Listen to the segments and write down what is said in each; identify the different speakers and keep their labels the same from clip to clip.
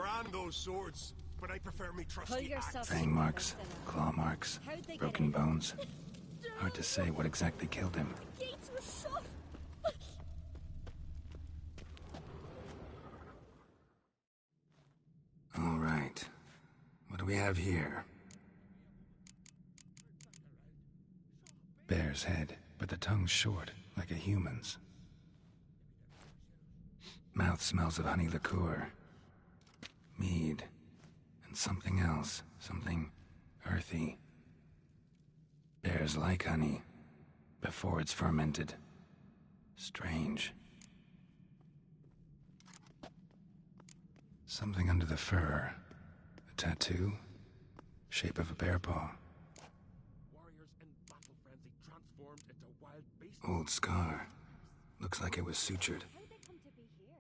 Speaker 1: Grand those swords, but I prefer me trusty axe.
Speaker 2: Fang marks, claw marks, broken bones. Hard to say what exactly killed him.
Speaker 3: The gates were shut.
Speaker 2: All right. What do we have here? Bear's head, but the tongue's short, like a human's. Mouth smells of honey liqueur. Mead. And something else. Something earthy. Bears like honey. Before it's fermented. Strange. Something under the fur. A tattoo? Shape of a bear paw.
Speaker 1: Warriors in battle frenzy transformed into wild beasts.
Speaker 2: Old scar. Looks like it was sutured.
Speaker 3: How did they come to be here?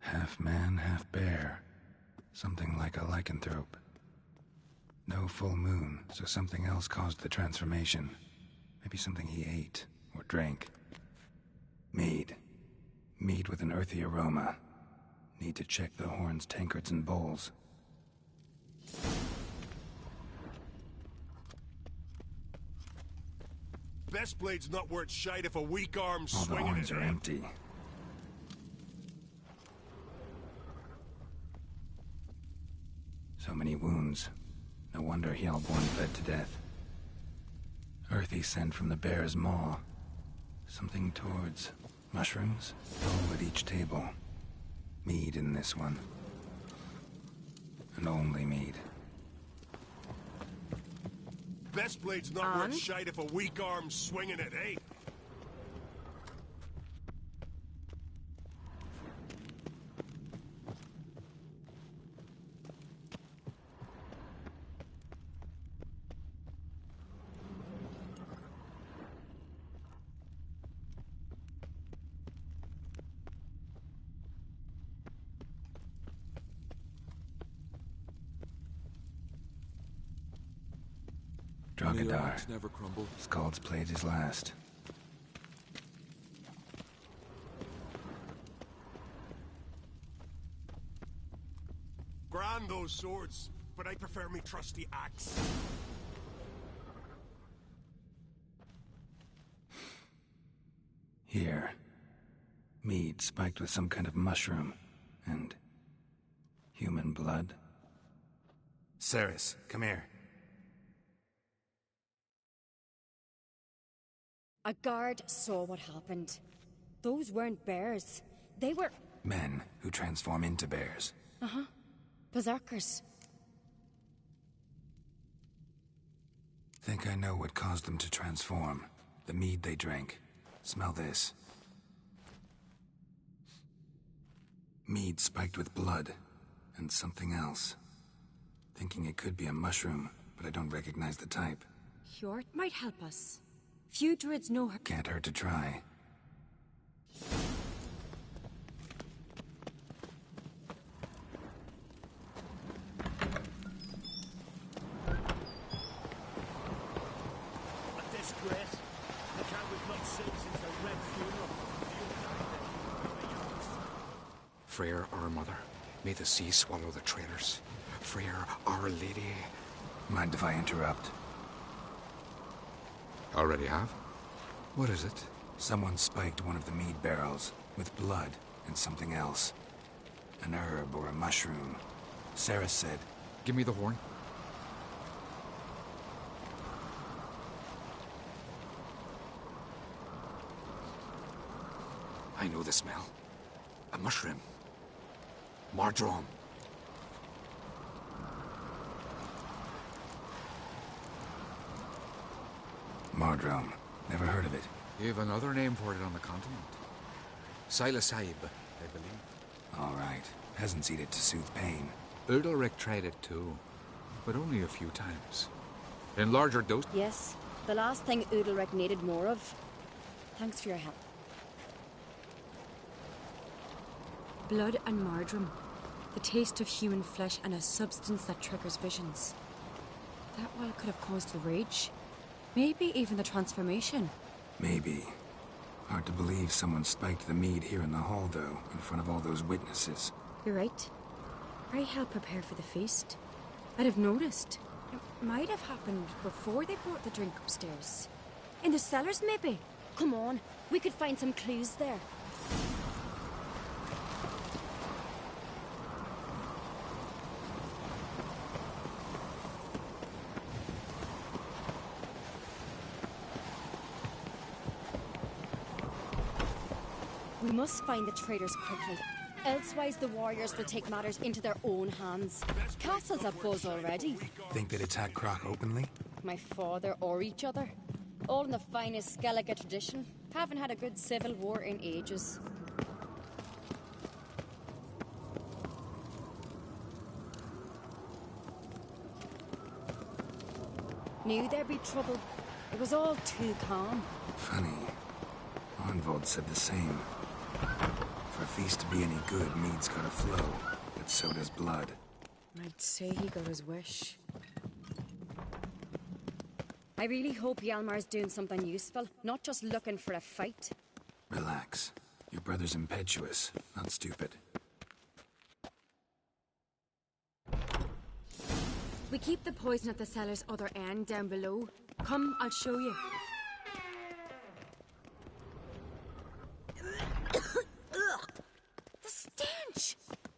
Speaker 2: Half man, half bear. Something like a lycanthrope. No full moon, so something else caused the transformation. Maybe something he ate or drank. Mead. Mead with an earthy aroma. Need to check the horns, tankards, and bowls.
Speaker 1: Best blade's not worth shite if a weak arm's
Speaker 2: All the
Speaker 1: swinging
Speaker 2: horns
Speaker 1: it.
Speaker 2: are empty. So many wounds. No wonder Hjalborn bled to death. Earthy scent from the bear's maw. Something towards mushrooms? All at each table. Mead in this one. And only mead.
Speaker 1: Best blade's not worth shite if a weak arm's swinging it, eh?
Speaker 2: Drogadar.
Speaker 4: Never crumbled.
Speaker 2: Skald's played his last.
Speaker 1: Grand those swords, but I prefer me trusty axe.
Speaker 2: Here. Mead spiked with some kind of mushroom. And human blood. Ceres, come here.
Speaker 3: A guard saw what happened. Those weren't bears. They were...
Speaker 2: Men who transform into bears.
Speaker 3: Uh-huh. Berserkers.
Speaker 2: Think I know what caused them to transform. The mead they drank. Smell this. Mead spiked with blood. And something else. Thinking it could be a mushroom, but I don't recognize the type.
Speaker 3: Hjort might help us. Few druids know her.
Speaker 2: Can't hurt to try.
Speaker 1: A disgrace. The cat we've not seen since the Red Funeral.
Speaker 4: Freyr, our mother. May the sea swallow the traitors. Freyr, our lady.
Speaker 2: Mind if I interrupt?
Speaker 4: Already have? What is it?
Speaker 2: Someone spiked one of the mead barrels with blood and something else. An herb or a mushroom. Sarah said...
Speaker 4: Give me the horn. I know the smell. A mushroom. Mardrome.
Speaker 2: Mardrome. Never heard of it.
Speaker 4: You have another name for it on the continent. Psilocybe, I believe.
Speaker 2: All right. Peasants eat it to soothe pain.
Speaker 4: Udalric tried it too, but only a few times. In larger doses.
Speaker 3: Yes, the last thing Udalric needed more of. Thanks for your help. Blood and Mardrome. The taste of human flesh and a substance that triggers visions. That well could have caused the rage. Maybe even the transformation.
Speaker 2: Maybe. Hard to believe someone spiked the mead here in the hall, though, in front of all those witnesses.
Speaker 3: You're right. I helped prepare for the feast. I'd have noticed. It might have happened before they brought the drink upstairs. In the cellars, maybe? Come on, we could find some clues there. We must find the traitors quickly. Elsewise, the warriors will take matters into their own hands. Castle's abuzz already.
Speaker 2: Think they'd attack Croc openly?
Speaker 3: My father or each other. All in the finest Skellige tradition. Haven't had a good civil war in ages. Knew there'd be trouble. It was all too calm.
Speaker 2: Funny. Arnvold said the same. For a feast to be any good, mead's gotta flow, but so does blood.
Speaker 3: I'd say he got his wish. I really hope Hjalmar's doing something useful, not just looking for a fight.
Speaker 2: Relax. Your brother's impetuous, not stupid.
Speaker 3: We keep the poison at the cellar's other end down below. Come, I'll show you. The stench!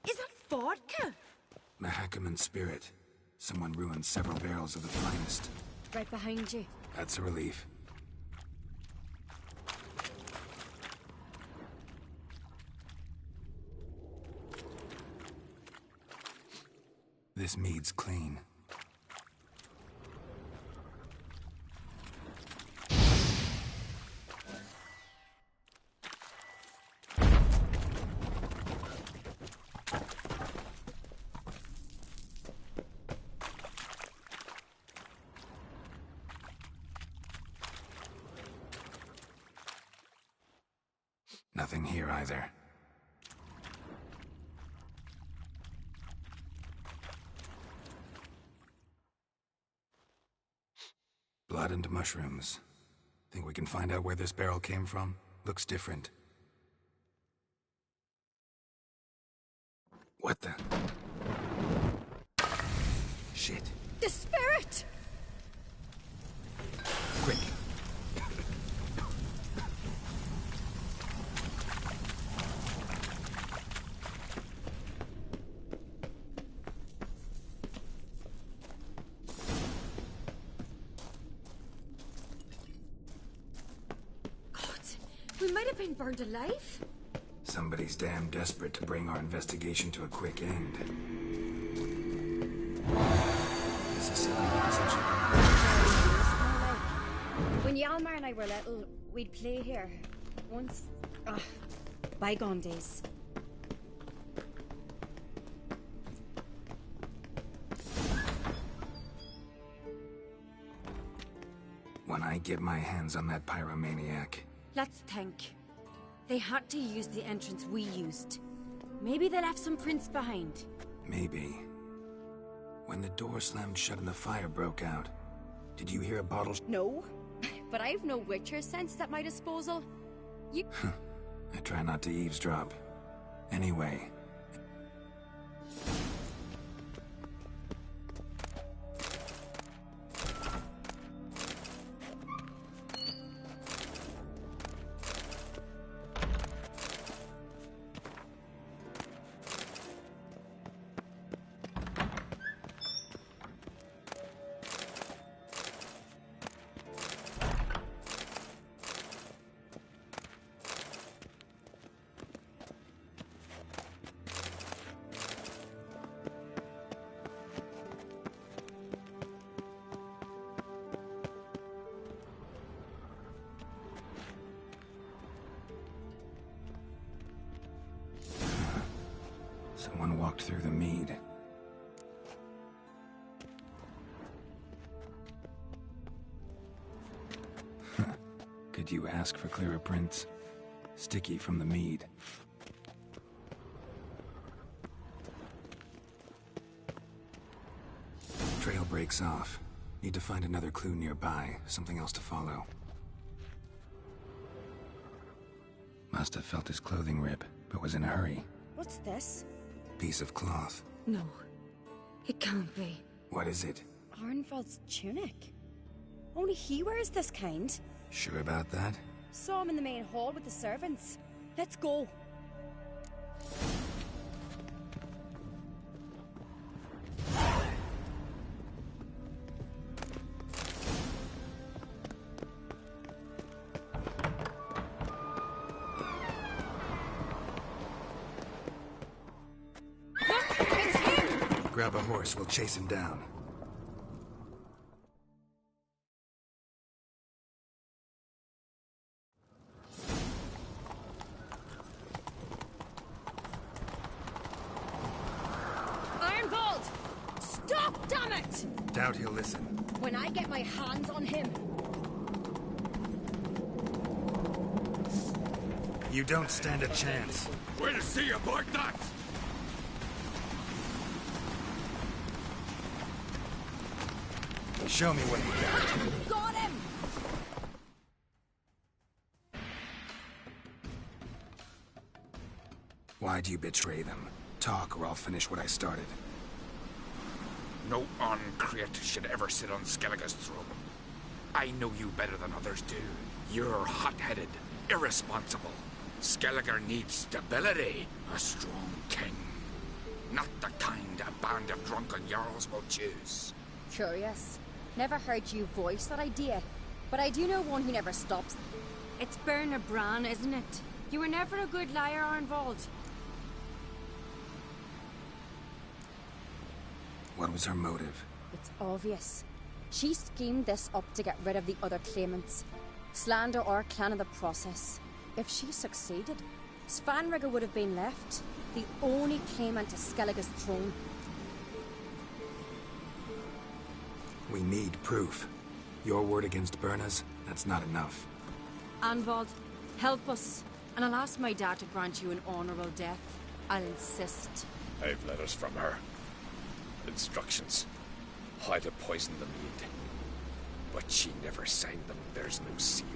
Speaker 3: Is that vodka?
Speaker 2: Mahakaman spirit. Someone ruined several barrels of the finest.
Speaker 3: Right behind you.
Speaker 2: That's a relief. This mead's clean. Nothing here either. Blood and mushrooms. Think we can find out where this barrel came from? Looks different. What the? Shit.
Speaker 3: The spirit!
Speaker 2: Quick.
Speaker 3: We might have been burned alive.
Speaker 2: Somebody's damn desperate to bring our investigation to a quick end. Is this a passage?
Speaker 3: When Hjalmar and I were little, we'd play here. Once... bygone days.
Speaker 2: When I get my hands on that pyromaniac...
Speaker 3: Let's think. They had to use the entrance we used. Maybe they left some prints behind.
Speaker 2: Maybe. When the door slammed shut and the fire broke out, did you hear a bottle...
Speaker 3: No, but I've no Witcher sense at my disposal. You...
Speaker 2: I try not to eavesdrop. Anyway... Someone walked through the mead. Could you ask for clearer prints? Sticky from the mead. Trail breaks off. Need to find another clue nearby, something else to follow. Must have felt his clothing rip, but was in a hurry.
Speaker 3: What's this?
Speaker 2: Piece of cloth.
Speaker 3: No. It can't be.
Speaker 2: What is it?
Speaker 3: Arnvald's tunic. Only he wears this kind.
Speaker 2: Sure about that?
Speaker 3: Saw him in the main hall with the servants. Let's go.
Speaker 2: Grab a horse, we'll chase him down.
Speaker 3: Arnvald! Stop, damn it!
Speaker 2: Doubt he'll listen.
Speaker 3: When I get my hands on him...
Speaker 2: You don't stand a chance.
Speaker 1: We'll see about that!
Speaker 2: Show me what you got.
Speaker 3: Got him!
Speaker 2: Why do you betray them? Talk, or I'll finish what I started.
Speaker 4: No Ancrete should ever sit on Skellige's throne. I know you better than others do. You're hot-headed, irresponsible. Skellige needs stability, a strong king. Not the kind a band of drunken jarls will choose.
Speaker 3: Curious. Never heard you voice that idea, but I do know one who never stops. It's Berna Bran, isn't it? You were never a good liar, Arnvald.
Speaker 2: What was her motive?
Speaker 3: It's obvious. She schemed this up to get rid of the other claimants. Slander our clan in the process. If she succeeded, Svanrige would have been left, the only claimant to Skellige's throne.
Speaker 2: We need proof. Your word against Berna's, that's not enough.
Speaker 3: Arnvald, help us, and I'll ask my dad to grant you an honourable death. I'll insist.
Speaker 4: I've letters from her. Instructions. How to poison the mead. But she never signed them. There's no seal.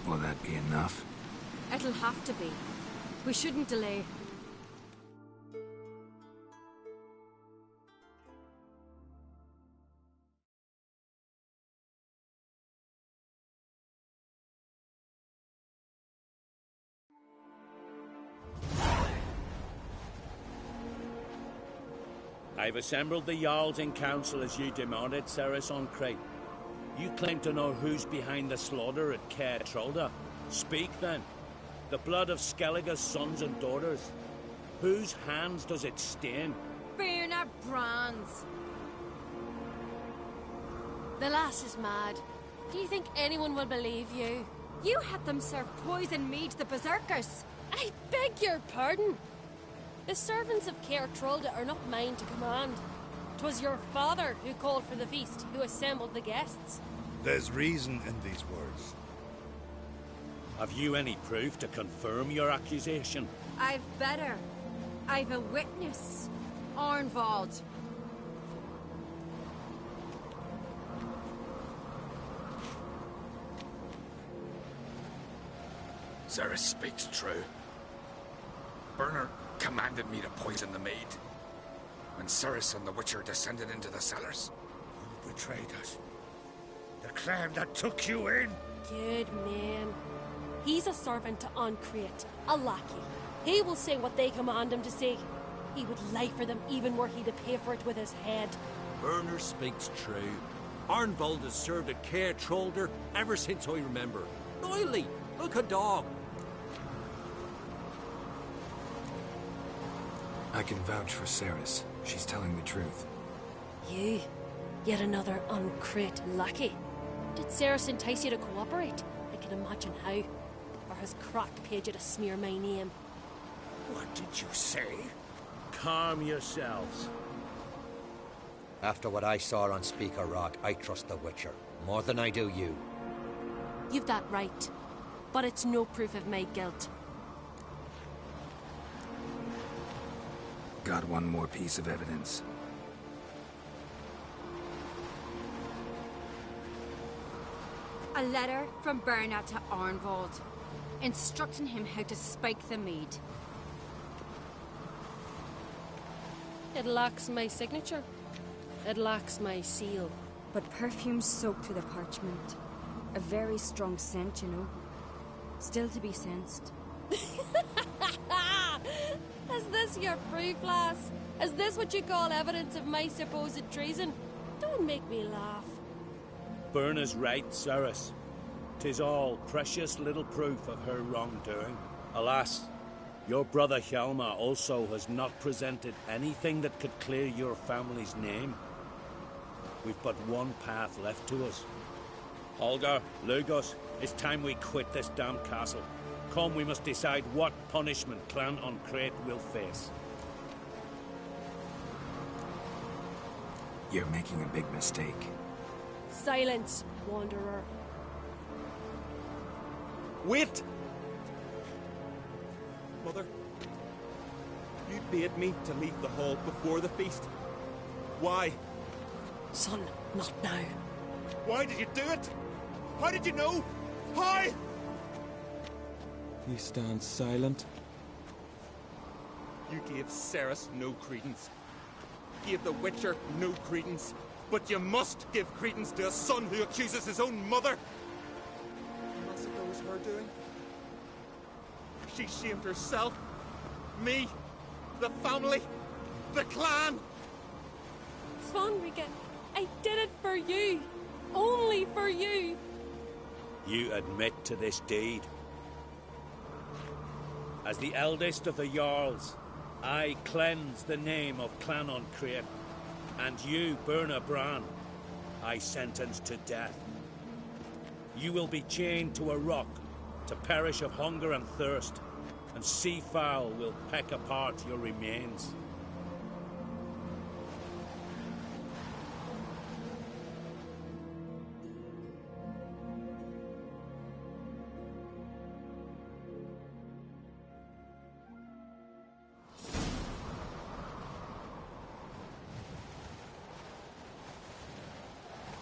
Speaker 2: Will that be enough?
Speaker 3: It'll have to be. We shouldn't delay.
Speaker 5: I've assembled the Jarls in council as you demanded, Cerys Ancrete. You claim to know who's behind the slaughter at Caer Trolda. Speak then. The blood of Skellige's sons and daughters. Whose hands does it stain?
Speaker 3: Berna Bran's.
Speaker 6: The lass is mad. Do you think anyone will believe you?
Speaker 3: You had them serve poison mead to the berserkers.
Speaker 6: I beg your pardon. The servants of Caer Trolda are not mine to command. 'Twas your father who called for the feast, who assembled the guests.
Speaker 7: There's reason in these words.
Speaker 5: Have you any proof to confirm your accusation?
Speaker 3: I've better. I've a witness. Arnvald.
Speaker 4: Cerys speaks true. Berna commanded me to poison the maid. When Cerys and the Witcher descended into the cellars.
Speaker 7: Who betrayed us? The clan that took you in?
Speaker 6: Good man. He's a servant to Ancrete, a lackey. He will say what they command him to say. He would lie for them even were he to pay for it with his head.
Speaker 8: Berner speaks true. Arnvald has served at Caer Trolder ever since I remember. Loyally, like a dog.
Speaker 2: I can vouch for Cerys. She's telling the truth.
Speaker 6: You? Yet another Ancrete lackey? Did Cerys entice you to cooperate? I can imagine how. Or has Crach paid you to smear my name?
Speaker 7: What did you say?
Speaker 5: Calm yourselves.
Speaker 9: After what I saw on Speaker Rock, I trust the Witcher. More than I do you.
Speaker 6: You've that right. But it's no proof of my guilt.
Speaker 2: Got one more piece of evidence.
Speaker 3: A letter from Berna to Arnvald, instructing him how to spike the mead.
Speaker 6: It lacks my signature. It lacks my seal.
Speaker 3: But perfume's soaked through the parchment. A very strong scent, you know. Still to be sensed.
Speaker 6: Is this your proof, lass? Is this what you call evidence of my supposed treason? Don't make me laugh.
Speaker 5: Berna's right, Cerys. 'Tis all precious little proof of her wrongdoing. Alas, your brother Hjalmar also has not presented anything that could clear your family's name. We've but one path left to us. Holger, Lugos, it's time we quit this damn castle. Come, we must decide what punishment Clan an Craite will face.
Speaker 2: You're making a big mistake.
Speaker 6: Silence, wanderer.
Speaker 10: Wait! Mother, you bade me to leave the hall before the feast. Why?
Speaker 6: Son, not now.
Speaker 10: Why did you do it? How did you know? How? You stand silent. You gave Cerys no credence. Gave the Witcher no credence. But you must give credence to a son who accuses his own mother. The massacre was her doing. She shamed herself. Me. The family. The clan.
Speaker 6: Svanrige, I did it for you. Only for you.
Speaker 5: You admit to this deed. As the eldest of the Jarls, I cleanse the name of Clan an Craite, and you, Berna Bran, I sentence to death. You will be chained to a rock to perish of hunger and thirst, and sea fowl will peck apart your remains.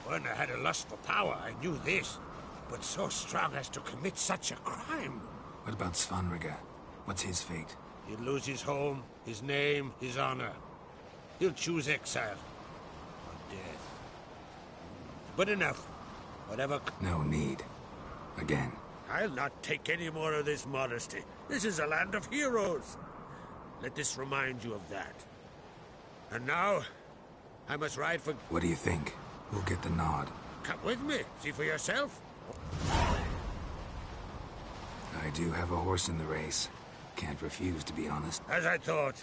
Speaker 7: Berna had a lust for power, I knew this. But so strong as to commit such a crime.
Speaker 2: What about Svanrige? What's his fate?
Speaker 7: He'll lose his home, his name, his honor. He'll choose exile. Or death. But enough. Whatever...
Speaker 2: No need. Again.
Speaker 7: I'll not take any more of this modesty. This is a land of heroes. Let this remind you of that. And now, I must ride for...
Speaker 2: What do you think? Who'll get the nod?
Speaker 7: Come with me. See for yourself.
Speaker 2: I do have a horse in the race. Can't refuse, to be honest.
Speaker 7: As I thought.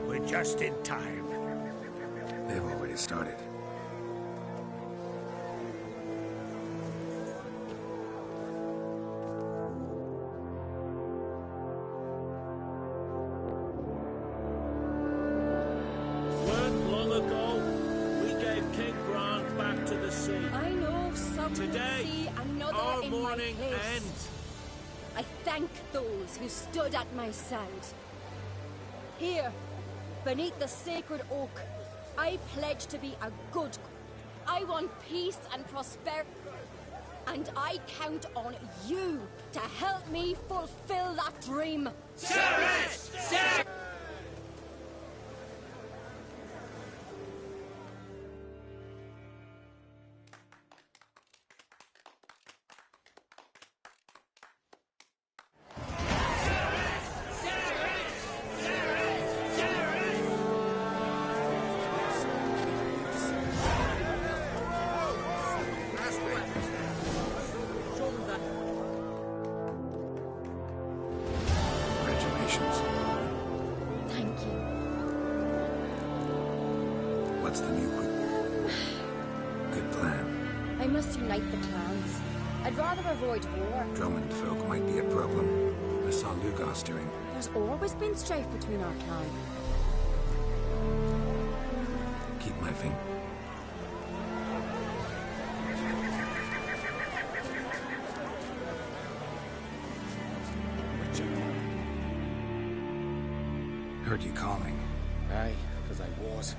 Speaker 7: We're just in time.
Speaker 2: They've already started.
Speaker 5: Long ago, we gave King Bran back to the sea.
Speaker 3: I know some
Speaker 5: Today,
Speaker 3: see another
Speaker 5: our
Speaker 3: in
Speaker 5: mourning
Speaker 3: my place.
Speaker 5: ends.
Speaker 3: I thank those who stood at my side. Here, beneath the sacred oak, I pledge to be a good... I want peace and prosperity. And I count on you to help me fulfill that dream.
Speaker 7: Cerys! Cerys!
Speaker 2: Congratulations.
Speaker 3: Thank you.
Speaker 2: What's the new good plan?
Speaker 3: I must unite the clans. I'd rather avoid war.
Speaker 2: Drummond folk might be a problem. I saw Lugos doing
Speaker 3: There's always been strife between our clan.
Speaker 2: Keep my finger. Heard you calling.
Speaker 11: Aye, because I was.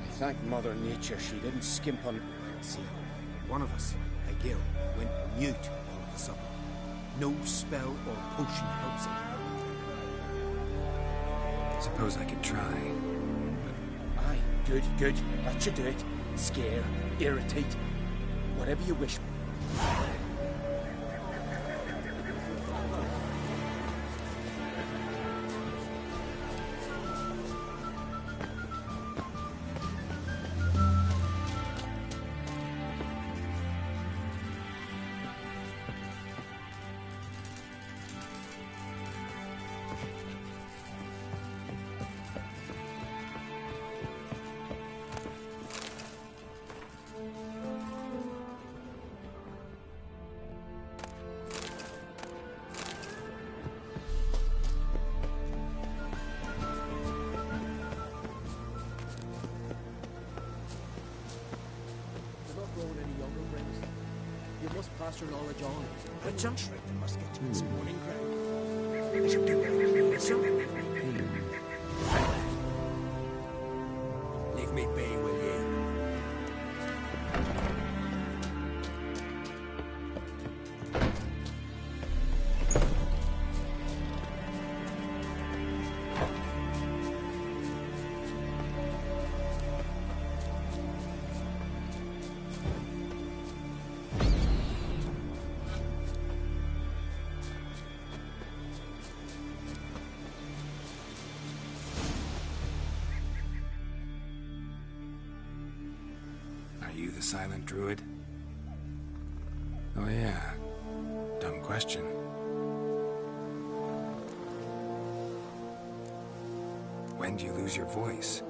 Speaker 11: I thank Mother Nature she didn't skimp on...
Speaker 12: See, one of us, a girl, went mute all of a sudden. No spell or potion helps it.
Speaker 2: Suppose I could try.
Speaker 11: Aye, good, good. That should do it. Scare, irritate, whatever you wish. Pass your knowledge on.
Speaker 12: A jump trick must get to its morning ground. Leave me be, will you?
Speaker 2: Are you the silent druid? Oh yeah. Dumb question. When do you lose your voice?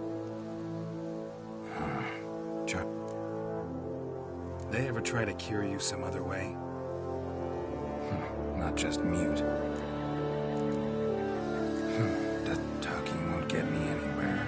Speaker 2: They ever try to cure you some other way? Not just mute. That talking won't get me anywhere.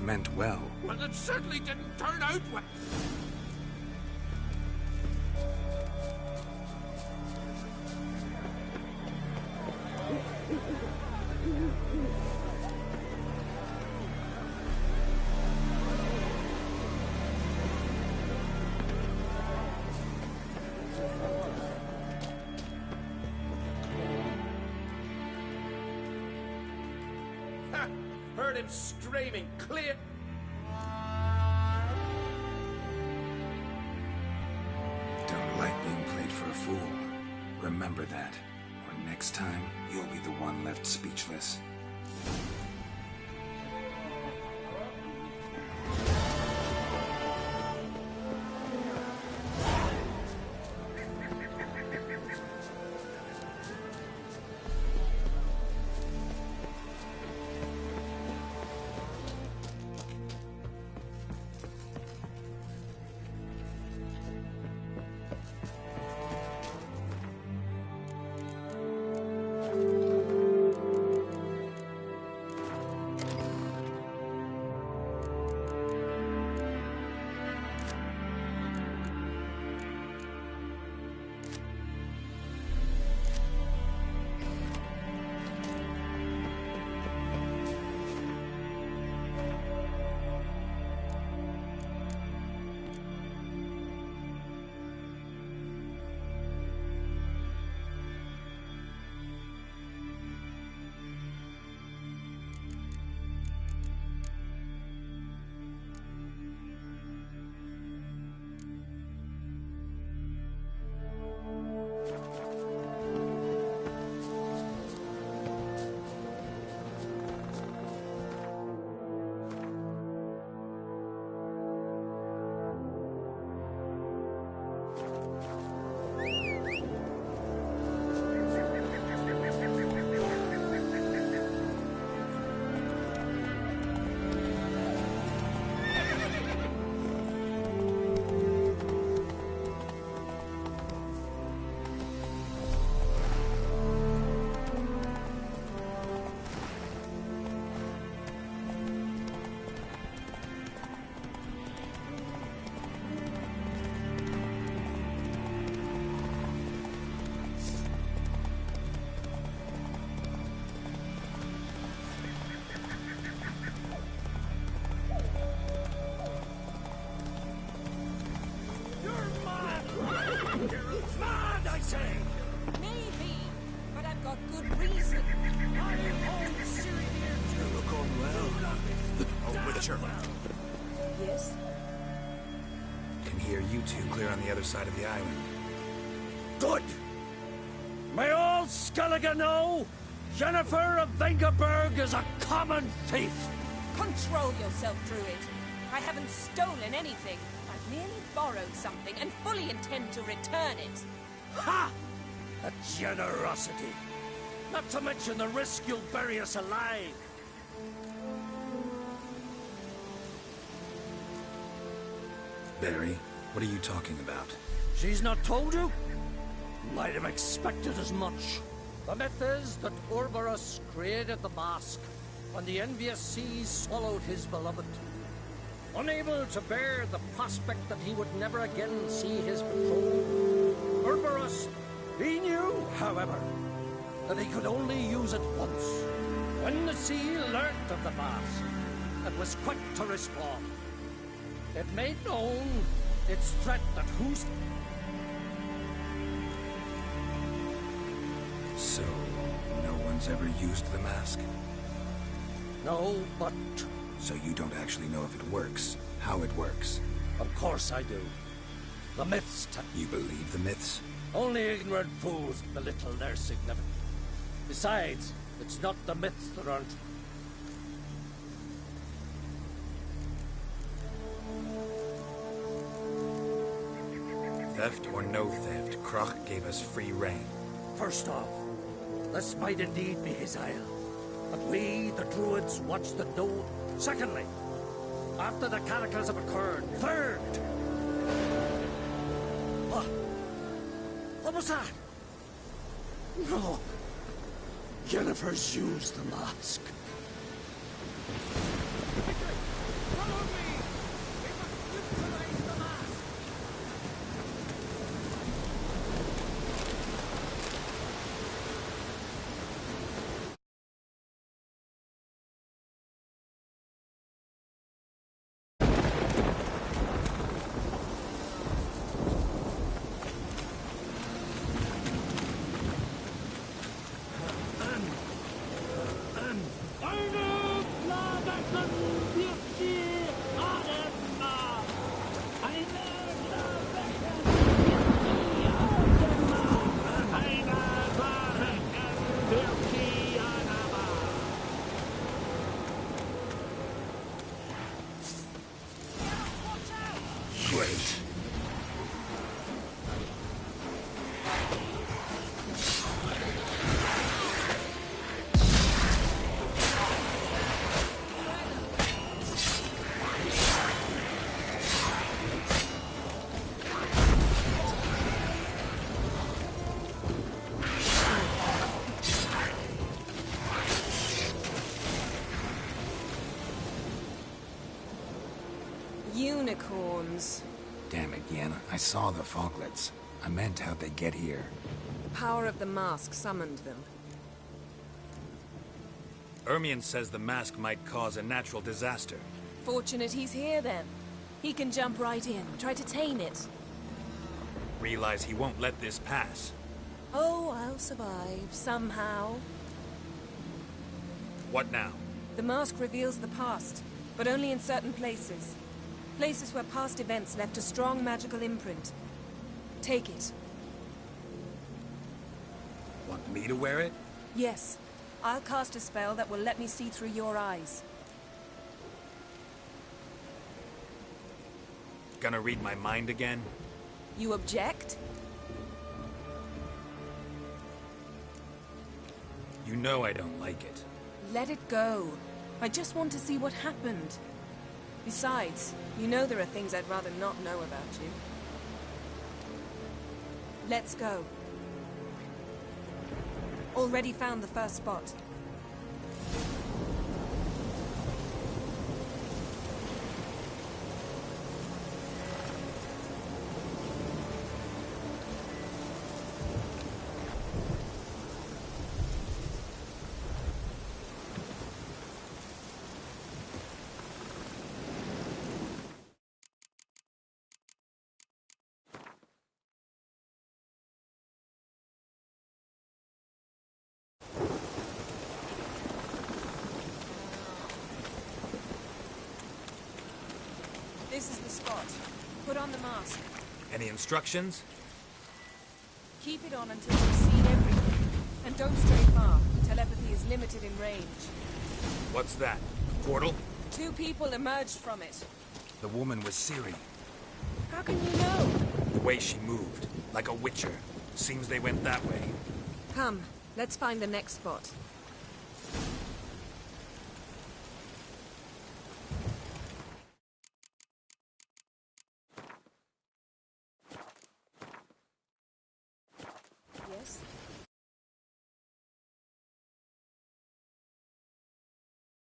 Speaker 2: meant well.
Speaker 4: Well, it certainly didn't turn out well.
Speaker 11: Heard him screaming clear.
Speaker 2: Don't like being played for a fool. Remember that. Or next time, you'll be the one left speechless.
Speaker 13: Maybe, but I've got good reason.
Speaker 12: You look unwell. Oh, Witcher.
Speaker 13: Yes?
Speaker 2: Can hear you two clear on the other side of the island.
Speaker 5: Good! May all Skellige know, Jennifer of Vengerberg is a common thief!
Speaker 13: Control yourself, Druid. I haven't stolen anything. I've merely borrowed something and fully intend to return it.
Speaker 5: Ha! A generosity! Not to mention the risk you'll bury us alive.
Speaker 2: Barry, what are you talking about?
Speaker 5: She's not told you? Might have expected as much. The myth is that Urberus created the mask when the envious seas swallowed his beloved. Unable to bear the prospect that he would never again see his betrothed, Urberus, he knew, however, that he could only use it once. When the sea learnt of the mask, it was quick to respond. It made known its threat that who's...
Speaker 2: So, no one's ever used the mask?
Speaker 5: No, but...
Speaker 2: So you don't actually know if it works, how it works?
Speaker 5: Of course I do. The myths tell...
Speaker 2: You believe the myths?
Speaker 5: Only ignorant fools belittle their significance. Besides, it's not the myths that aren't...
Speaker 2: Theft or no theft, Crach gave us free rein.
Speaker 5: First off, this might indeed be his isle. But we, the Druids, watch the node. Secondly, after the cataclysm occurred. Third! What was that? No. Jennifer's used the mask.
Speaker 13: unicorns.
Speaker 2: Damn it, Yen. I saw the foglets. I meant how'd they get here.
Speaker 13: The power of the mask summoned them.
Speaker 14: Ermion says the mask might cause a natural disaster.
Speaker 13: Fortunate he's here, then. He can jump right in, try to tame it.
Speaker 14: Realize he won't let this pass.
Speaker 13: Oh, I'll survive, somehow.
Speaker 14: What now?
Speaker 13: The mask reveals the past, but only in certain places. Places where past events left a strong magical imprint. Take it.
Speaker 14: Want me to wear it?
Speaker 13: Yes. I'll cast a spell that will let me see through your eyes.
Speaker 14: Gonna read my mind again?
Speaker 13: You object?
Speaker 14: You know I don't like it.
Speaker 13: Let it go. I just want to see what happened. Besides, you know there are things I'd rather not know about you. Let's go. Already found the first spot. This is the spot. Put on the mask.
Speaker 14: Any instructions?
Speaker 13: Keep it on until you've seen everything. And don't stray far. Telepathy is limited in range.
Speaker 14: What's that? Portal?
Speaker 13: 2 people emerged from it.
Speaker 2: The woman was Ciri.
Speaker 13: How can you know?
Speaker 14: The way she moved. Like a witcher. Seems they went that way.
Speaker 13: Come, let's find the next spot.